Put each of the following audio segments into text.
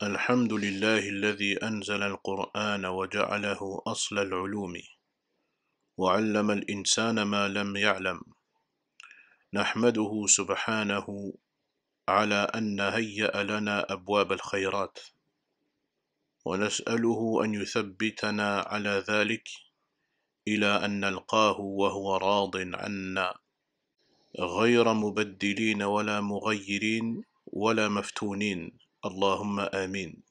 الحمد لله الذي أنزل القرآن وجعله أصل العلوم وعلم الإنسان ما لم يعلم. نحمده سبحانه على أن هيأ لنا أبواب الخيرات، ونسأله أن يثبتنا على ذلك إلى أن نلقاه وهو راض عنا، غير مبدلين ولا مغيرين ولا مفتونين، اللهم آمين.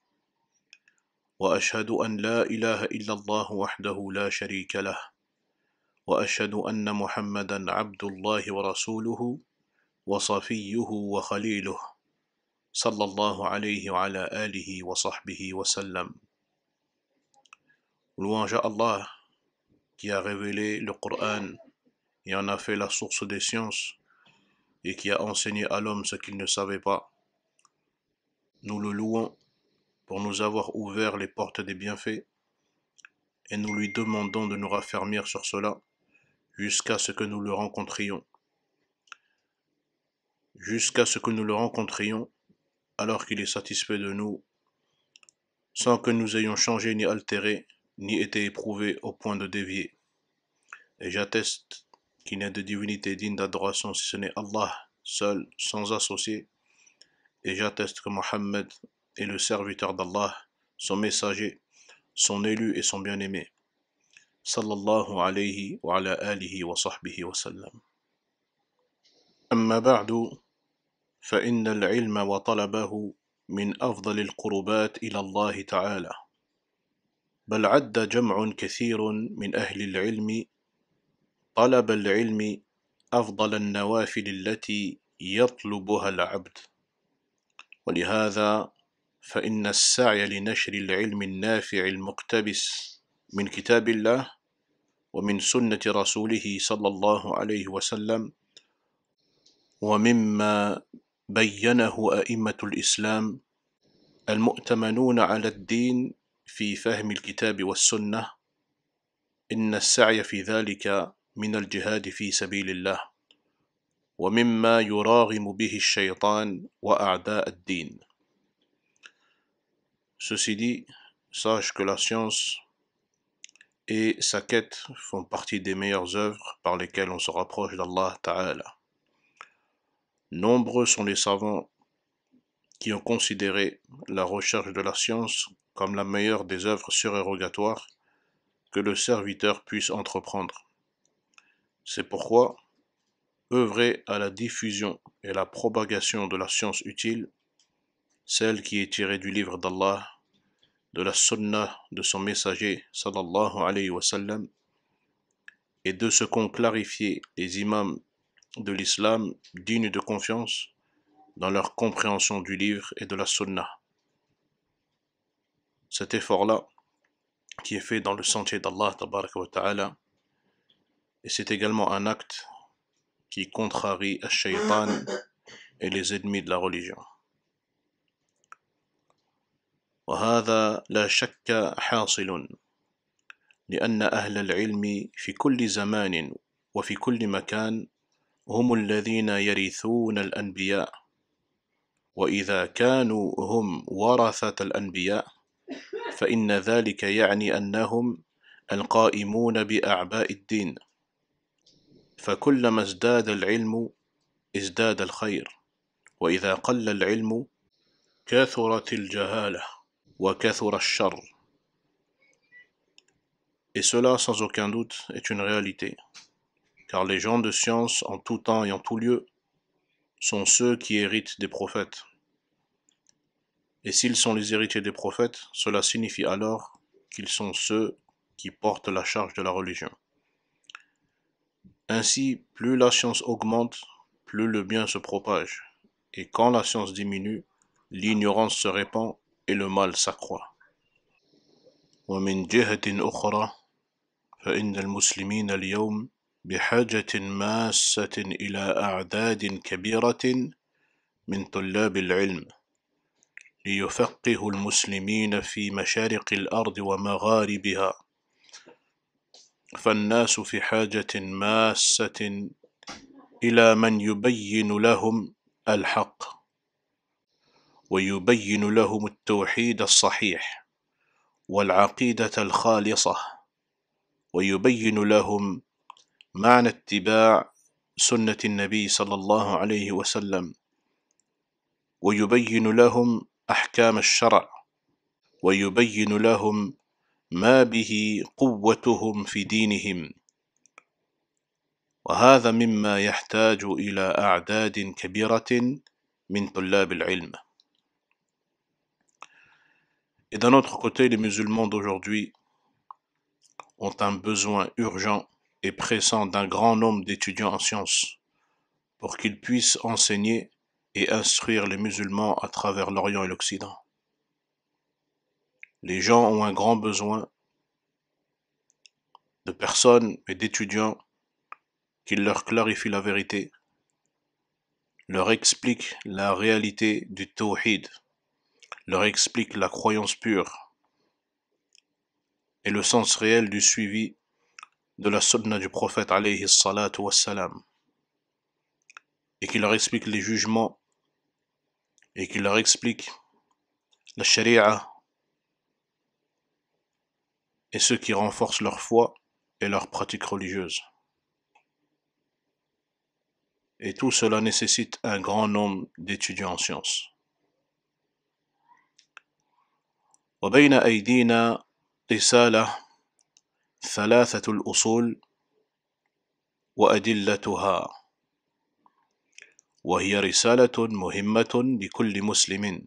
وأشهد أن لا إله إلا الله وحده لا شريك له، وأشهد أن محمدا عبد الله ورسوله وصفيه وخليله، صلى الله عليه وعلى آله وصحبه وسلم. Louange à Allah qui a révélé le Coran et en a fait la source des sciences et qui a enseigné à l'homme ce qu'il ne savait pas. Nous le louons pour nous avoir ouvert les portes des bienfaits et nous lui demandons de nous raffermir sur cela jusqu'à ce que nous le rencontrions. Alors qu'il est satisfait de nous, sans que nous ayons changé ni altéré, ni été éprouvés au point de dévier. Et j'atteste qu'il n'y a de divinité digne d'adoration si ce n'est Allah, seul, sans associé. Et j'atteste que Mohammed est le serviteur d'Allah, son messager, son élu et son bien-aimé. Sallallahu alayhi wa ala alihi wa sahbihi wa sallam. Amma ba'du, فإن العلم وطلبه من أفضل القربات إلى الله تعالى، بل عد جمع كثير من أهل العلم طلب العلم أفضل النوافل التي يطلبها العبد، ولهذا فإن السعي لنشر العلم النافع المقتبس من كتاب الله ومن سنة رسوله صلى الله عليه وسلم، ومما بينه أئمة الإسلام المؤتمنون على الدين في فهم الكتاب والسنة، إن السعي في ذلك من الجهاد في سبيل الله، ومما يراغم به الشيطان وأعداء الدين. Ceci dit, sache que la science et sa quête font partie des meilleures œuvres par lesquelles on se rapproche d'Allah Ta'ala. Nombreux sont les savants qui ont considéré la recherche de la science comme la meilleure des œuvres surérogatoires que le serviteur puisse entreprendre. C'est pourquoi œuvrer à la diffusion et la propagation de la science utile, celle qui est tirée du livre d'Allah, de la sunna de son messager sallallahu alayhi wa sallam, et de ce qu'ont clarifié les imams de l'islam dignes de confiance dans leur compréhension du livre et de la sunna. Cet effort-là, qui est fait dans le sentier d'Allah tabaraka wa ta'ala, et c'est également un acte qui contrarie al-shaytan et les ennemis de la religion. وهذا لا شك حاصل لأن أهل العلم في كل زمان وفي كل مكان هم الذين يرثون الأنبياء، وإذا كانوا هم ورثة الأنبياء فإن ذلك يعني أنهم القائمون بأعباء الدين، فكلما ازداد العلم ازداد الخير، وإذا قل العلم كثرت الجهالة وكثر الشر. Et cela, sans aucun doute, est une réalité, car les gens de science, en tout temps et en tout lieu, sont ceux qui héritent des prophètes. Et s'ils sont les héritiers des prophètes, cela signifie alors qu'ils sont ceux qui portent la charge de la religion. Ainsi, plus la science augmente, plus le bien se propage, et quand la science diminue, l'ignorance se répand et le mal s'accroît. ومن جهة أخرى فإن المسلمين اليوم بحاجة ماسة إلى أعداد كبيرة من طلاب العلم ليفقهوا المسلمين في مشارق الأرض ومغاربها، فالناس في حاجة ماسة إلى من يبين لهم الحق ويبين لهم التوحيد الصحيح والعقيدة الخالصة، ويبين لهم معنى اتباع سنة النبي صلى الله عليه وسلم، ويبين لهم أحكام الشرع، ويبين لهم ما به قوتهم في دينهم. وهذا مما يحتاج إلى أعداد كبيرة من طلاب العلم. Et d'un autre côté, les musulmans d'aujourd'hui ont un besoin urgent et pressant d'un grand nombre d'étudiants en sciences pour qu'ils puissent enseigner et instruire les musulmans à travers l'Orient et l'Occident. Les gens ont un grand besoin de personnes et d'étudiants qui leur clarifient la vérité, leur expliquent la réalité du tawhid, leur expliquent la croyance pure et le sens réel du suivi de la sunna du prophète alayhi salatu wassalam, et qui leur explique les jugements, et qui leur explique la sharia, et ce qui renforce leur foi et leur pratique religieuse. Et tout cela nécessite un grand nombre d'étudiants en sciences. وبين أيدينا رسالة ثلاثة الأصول وأدلتها، وهي رسالة مهمة لكل مسلم،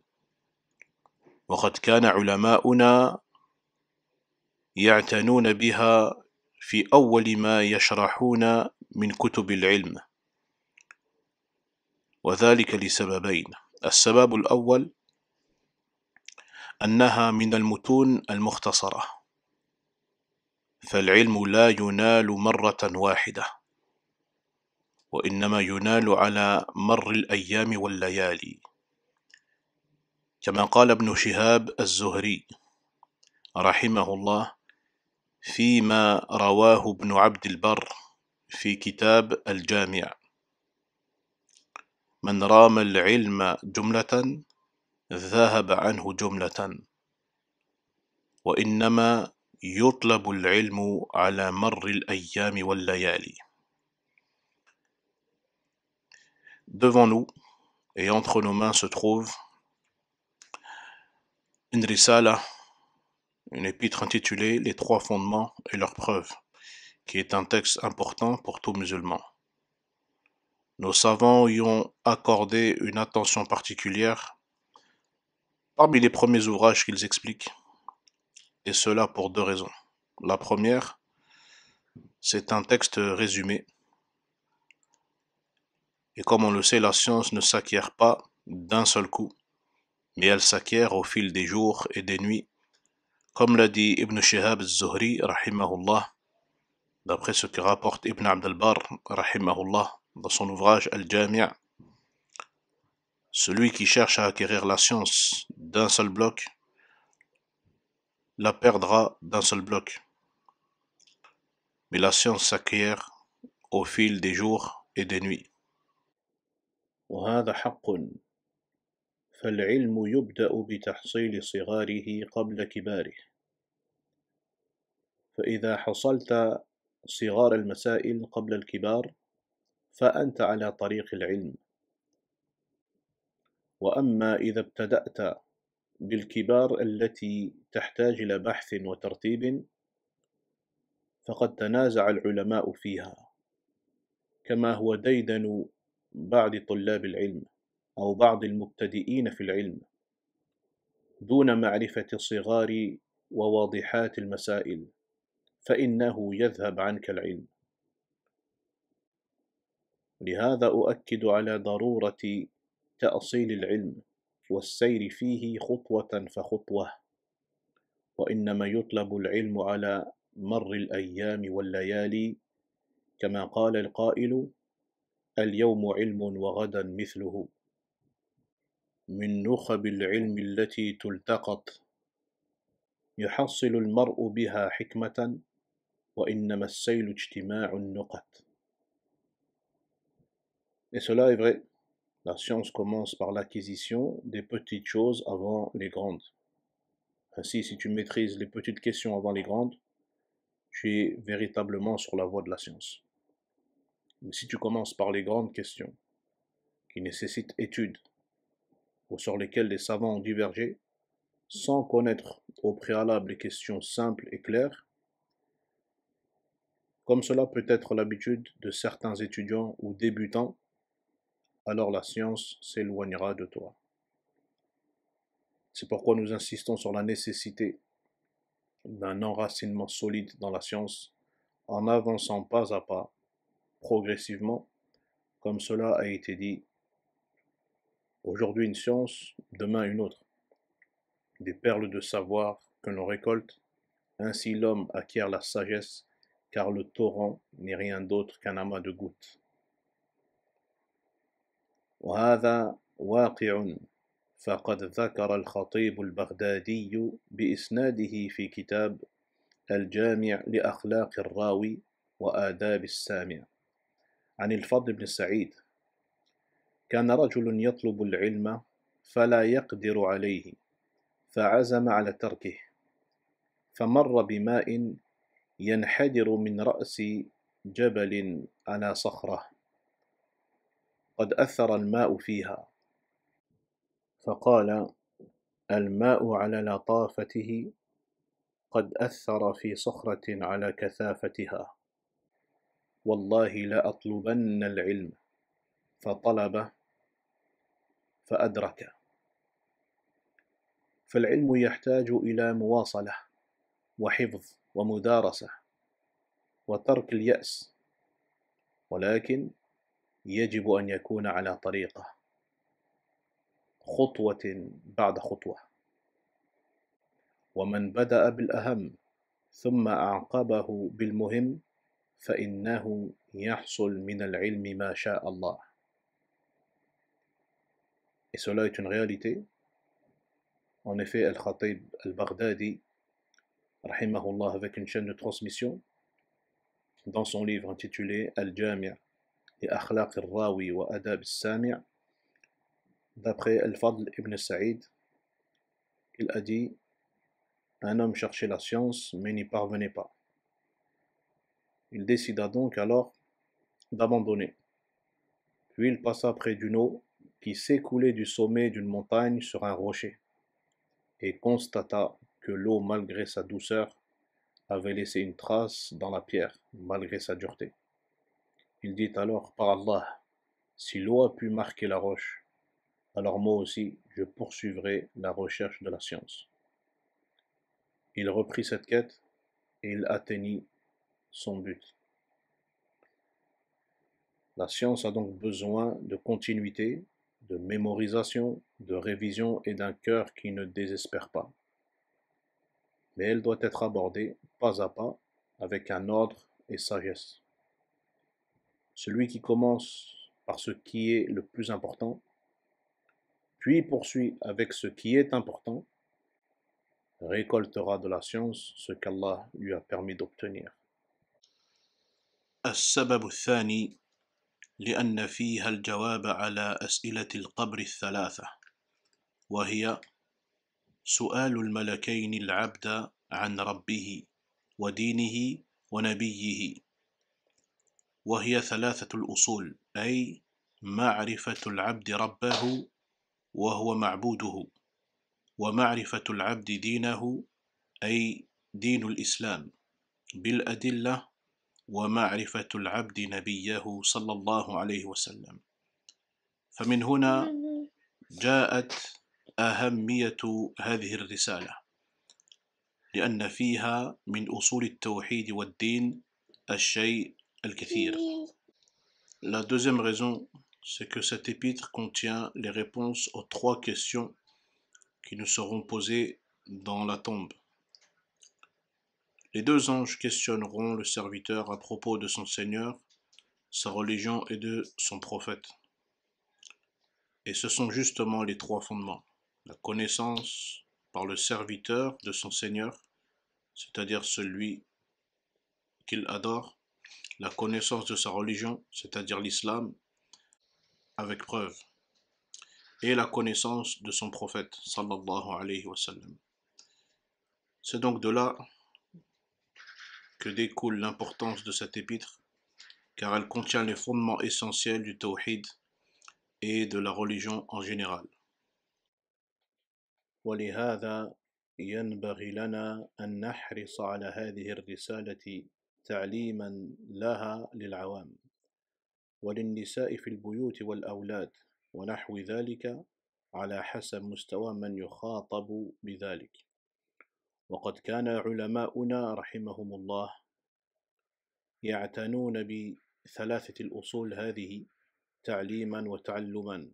وقد كان علماؤنا يعتنون بها في أول ما يشرحون من كتب العلم، وذلك لسببين. السبب الأول أنها من المتون المختصرة، فالعلم لا ينال مرة واحدة، وإنما ينال على مر الأيام والليالي، كما قال ابن شهاب الزهري رحمه الله فيما رواه ابن عبد البر في كتاب الجامع: من رام العلم جملة ذهب عنه جملة، وإنما يطلب العلم على مر الأيام والليالي. Devant nous et entre nos mains se trouve une risala, une épître intitulée Les trois fondements et leurs preuves, qui est un texte important pour tout musulman. Nos savants y ont accordé une attention particulière parmi les premiers ouvrages qu'ils expliquent, et cela pour deux raisons. La première, c'est un texte résumé, et comme on le sait, la science ne s'acquiert pas d'un seul coup, mais elle s'acquiert au fil des jours et des nuits, comme l'a dit Ibn Shihab al-Zuhri, rahimahullah, d'après ce que rapporte Ibn Abd al-Barr, rahimahullah, dans son ouvrage Al-Jami'. Celui qui cherche à acquérir la science d'un seul bloc la perdra d'un seul bloc. Mais la science s'acquiert au fil des jours et des nuits. وهذا حق، فالعلم يبدأ بتحصيل صغاره قبل كباره، فإذا حصلت صغار المسائل قبل الكبار فأنت على طريق العلم، وأما إذا ابتدأت بالكبار التي تحتاج إلى بحث وترتيب فقد تنازع العلماء فيها، كما هو ديدن بعض طلاب العلم أو بعض المبتدئين في العلم دون معرفة صغار وواضحات المسائل، فإنه يذهب عنك العلم. لهذا أؤكد على ضرورة تأصيل العلم والسير فيه خطوة فخطوة، وإنما يطلب العلم على مر الأيام والليالي، كما قال القائل: اليوم علم وغدا مثله. من نخب العلم التي تلتقط يحصل المرء بها حكمة، وإنما السيل اجتماع النقط. Et cela est vrai. La science commence par l'acquisition des petites choses avant les grandes. Ainsi, si tu maîtrises les petites questions avant les grandes, tu es véritablement sur la voie de la science. Mais si tu commences par les grandes questions, qui nécessitent étude, ou sur lesquelles les savants ont divergé, sans connaître au préalable les questions simples et claires, comme cela peut être l'habitude de certains étudiants ou débutants, alors la science s'éloignera de toi. C'est pourquoi nous insistons sur la nécessité d'un enracinement solide dans la science, en avançant pas à pas, progressivement, comme cela a été dit, aujourd'hui une science, demain une autre, des perles de savoir que l'on récolte, ainsi l'homme acquiert la sagesse, car le torrent n'est rien d'autre qu'un amas de gouttes. وهذا واقع فقد ذكر الخطيب البغدادي بإسناده في كتاب الجامع لأخلاق الراوي وآداب السامع عن الفضل بن سعيد: كان رجل يطلب العلم فلا يقدر عليه فعزم على تركه، فمر بماء ينحدر من رأس جبل على صخرة قد أثر الماء فيها، فقال: الماء على لطافته قد أثر في صخرة على كثافتها، والله لأطلبن العلم، فطلب فأدرك. فالعلم يحتاج إلى مواصلة وحفظ ومدارسة وترك اليأس، ولكن يجب أن يكون على طريقة، خطوة بعد خطوة، ومن بدأ بالأهم ثم أعقبه بالمهم فإنه يحصل من العلم ما شاء الله. Et cela est une réalité. En effet, Al-Khatib Al-Baghdadi, rahimahullah, avec une chaîne de transmission, dans son livre intitulé Al-Jami' li Akhlaq al-Rawi wa Adab al-Sami', d'après Al-Fadl ibn Saïd, il a dit: un homme cherchait la science mais n'y parvenait pas. Il décida donc alors d'abandonner. Puis il passa près d'une eau qui s'écoulait du sommet d'une montagne sur un rocher, et constata que l'eau, malgré sa douceur, avait laissé une trace dans la pierre, malgré sa dureté. Il dit alors: par Allah, si l'eau a pu marquer la roche, alors moi aussi je poursuivrai la recherche de la science. Il reprit cette quête et il atteignit son but. La science a donc besoin de continuité, de mémorisation, de révision et d'un cœur qui ne désespère pas. Mais elle doit être abordée pas à pas, avec un ordre et sagesse. Celui qui commence par ce qui est le plus important, puis poursuit avec ce qui est important, récoltera de la science ce qu'Allah lui a permis d'obtenir. السبب الثاني لأن فيها الجواب على أسئلة القبر الثلاثة، وهي سؤال الملكين العبد عن ربه ودينه ونبيه، وهي ثلاثة الأصول، أي معرفة العبد ربه وهو معبوده، ومعرفة العبد دينه أي دين الإسلام بالأدلة، ومعرفة العبد نبيه صلى الله عليه وسلم. فمن هنا جاءت أهمية هذه الرسالة، لأن فيها من أصول التوحيد والدين الشيء الكثير. La deuxième raison, c'est que cet épître contient les réponses aux trois questions qui nous seront posées dans la tombe. Les deux anges questionneront le serviteur à propos de son Seigneur, sa religion et de son prophète. Et ce sont justement les trois fondements: la connaissance par le serviteur de son Seigneur, c'est-à-dire celui qu'il adore, la connaissance de sa religion, c'est-à-dire l'islam, avec preuve, et la connaissance de son prophète, sallallahu alayhi wa sallam. C'est donc de là que découle l'importance de cette épître, car elle contient les fondements essentiels du tawhid et de la religion en général. ولهذا ينبغي لنا أن نحرص على هذه الرسالة تعليما لها للعوام وللنساء في البيوت والأولاد ونحو ذلك على حسب مستوى من يخاطب بذلك. وقد كان علماؤنا رحمهم الله يعتنون بثلاثة الأصول هذه تعليما وتعلما،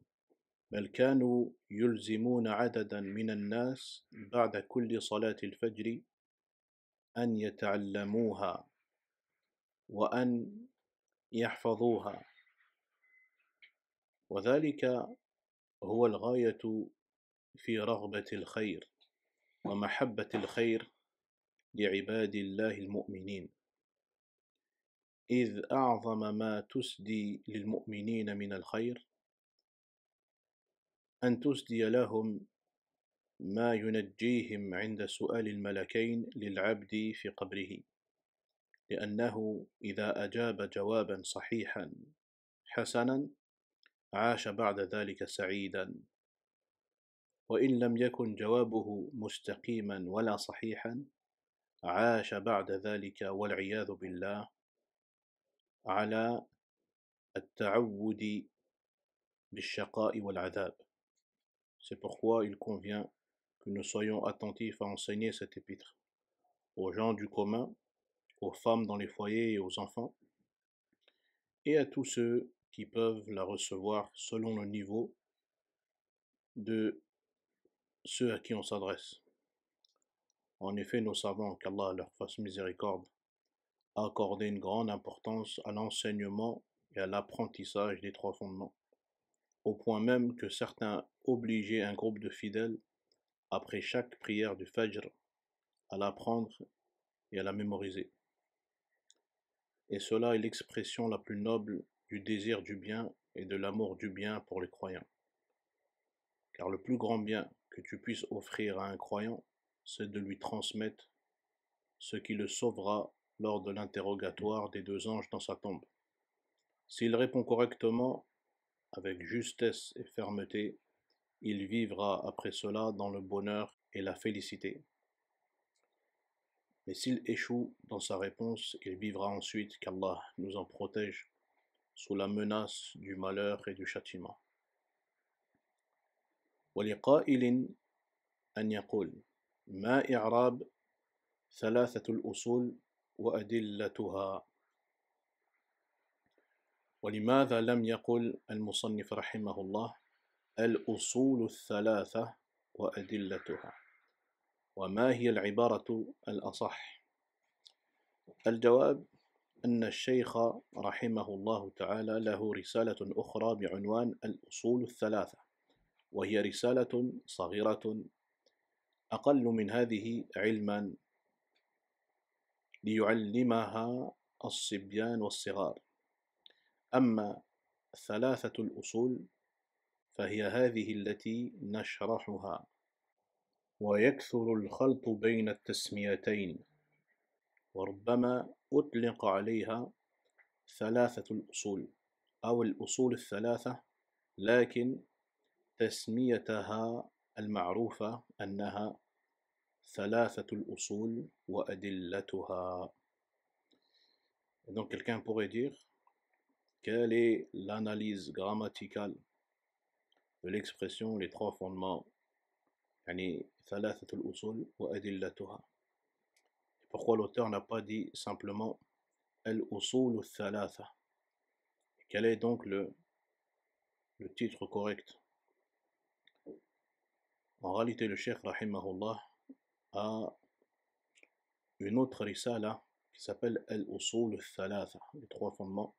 بل كانوا يلزمون عددا من الناس بعد كل صلاة الفجر أن يتعلموها وأن يحفظوها، وذلك هو الغاية في رغبة الخير ومحبة الخير لعباد الله المؤمنين، إذ أعظم ما تسدي للمؤمنين من الخير أن تسدي لهم ما ينجيهم عند سؤال الملكين للعبد في قبره، لأنه إذا أجاب جوابا صحيحا حسنا عاش بعد ذلك سعيدا، وإن لم يكن جوابه مستقيما ولا صحيحا عاش بعد ذلك والعياذ بالله على التعود بالشقاء والعذاب. C'est pourquoi il convient que nous soyons attentifs à enseigner cette épître aux gens du commun, aux femmes dans les foyers et aux enfants, et à tous ceux qui peuvent la recevoir selon le niveau de ceux à qui on s'adresse. En effet, nous savons qu'Allah leur fasse miséricorde a accordé une grande importance à l'enseignement et à l'apprentissage des trois fondements, au point même que certains obligeaient un groupe de fidèles, après chaque prière du Fajr, à l'apprendre et à la mémoriser. Et cela est l'expression la plus noble du désir du bien et de l'amour du bien pour les croyants. Car le plus grand bien que tu puisses offrir à un croyant, c'est de lui transmettre ce qui le sauvera lors de l'interrogatoire des deux anges dans sa tombe. S'il répond correctement, avec justesse et fermeté, il vivra après cela dans le bonheur et la félicité. Mais s'il échoue dans sa réponse, il vivra ensuite, qu'Allah nous en protège, sous la menace du malheur et du châtiment. ولقائل أن يقول ما إعراب ثلاثة الأصول وأدلتها. ولماذا لم يقل المصنف رحمه الله الأصول الثلاثة وأدلتها؟ وما هي العبارة الأصح؟ الجواب أن الشيخ رحمه الله تعالى له رسالة أخرى بعنوان الأصول الثلاثة، وهي رسالة صغيرة أقل من هذه علما ليعلمها الصبيان والصغار. أما ثلاثة الأصول فهي هذه التي نشرحها. ويكثر الخلط بين التسميتين، وربما أطلق عليها ثلاثة الأصول أو الأصول الثلاثة، لكن تسميتها المعروفة أنها ثلاثة الأصول وأدلتها. Et donc quelqu'un pourrait dire, quelle est l'analyse grammaticale de l'expression les trois fondements, يعني ثلاثة الأصول وأدلتها. Pourquoi l'auteur n'a pas dit simplement الأصول الثلاثة? Quel est donc le titre correct? En réalité, le Cheikh rahimahullah a une autre risala qui s'appelle Al-Usul al-Thalatha, les trois fondements,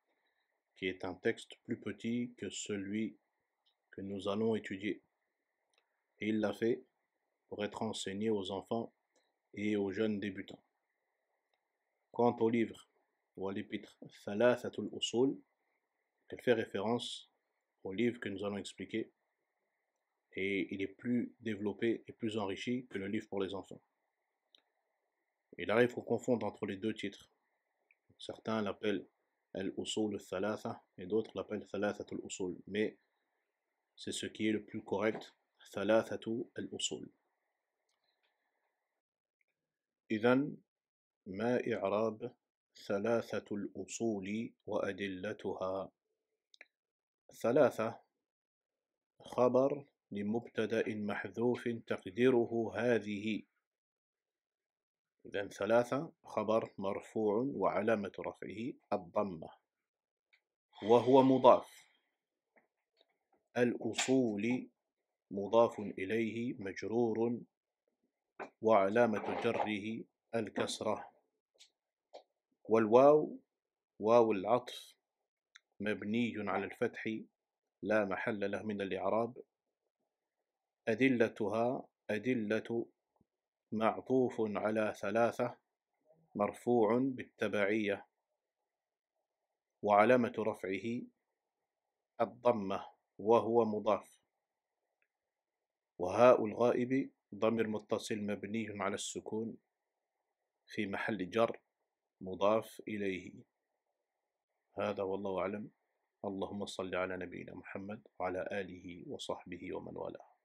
qui est un texte plus petit que celui que nous allons étudier. Et il l'a fait pour être enseigné aux enfants et aux jeunes débutants. Quant au livre ou à l'épître Thalathatul Usul, elle fait référence au livre que nous allons expliquer, et il est plus développé et plus enrichi que le livre pour les enfants. Il arrive qu'on confonde entre les deux titres. Certains l'appellent Al-Usul al-Thalatha et d'autres l'appellent Thalathat al-Usul, mais c'est ce qui est le plus correct, Thalathatu al-Usul. إذن ما إعراب ثلاثة الأصول وأدلتها؟ ثلاثة خبر لمبتدأ محذوف تقديره هذه. إذن ثلاثة خبر مرفوع وعلامة رفعه الضمة وهو مضاف. الأصول مضاف إليه مجرور وعلامة جره الكسرة. والواو واو العطف مبني على الفتح لا محل له من الإعراب. أدلتها أدلة معطوف على ثلاثة مرفوع بالتبعية وعلامة رفعه الضمة وهو مضاف. وهاء الغائب ضمير متصل مبني على السكون في محل جر مضاف إليه. هذا والله أعلم. اللهم صل على نبينا محمد وعلى آله وصحبه ومن والاه.